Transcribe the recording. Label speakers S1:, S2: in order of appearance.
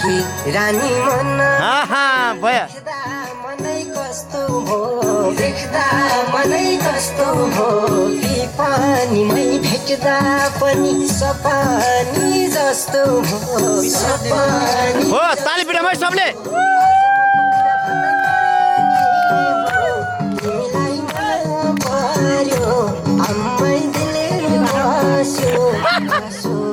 S1: कि रानी मन
S2: भयो
S1: मनै कस्तो हो देख्दा मनै कस्तो हो कि पानीमै भेट्दा पनि सपानी जस्तो हो सपानी
S2: हो ताली पिटामै सबले
S1: तिमीलाई मन पर्यो आम्मै दिलले बस्यो